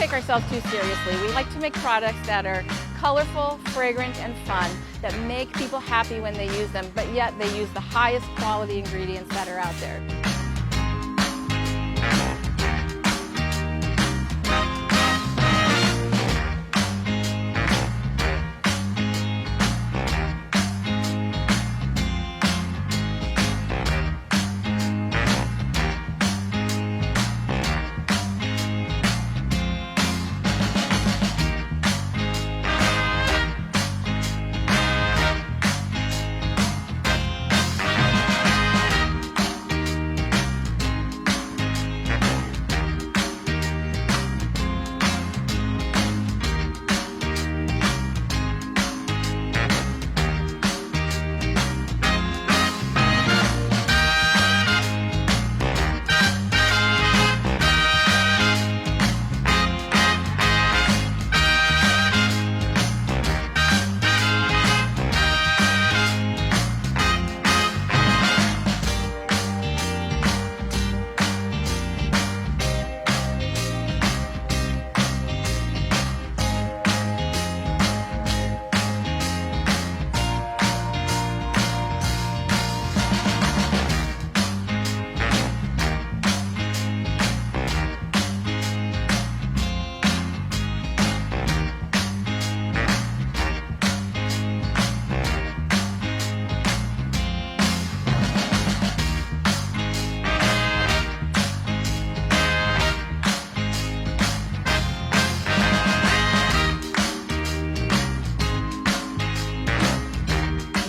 take ourselves too seriously. We like to make products that are colorful, fragrant, and fun, that make people happy when they use them, but yet they use the highest quality ingredients that are out there.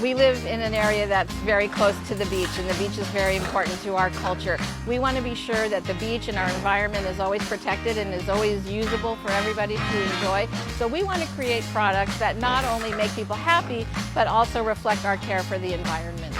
We live in an area that's very close to the beach, and the beach is very important to our culture. We want to be sure that the beach and our environment is always protected and is always usable for everybody to enjoy. So we want to create products that not only make people happy, but also reflect our care for the environment.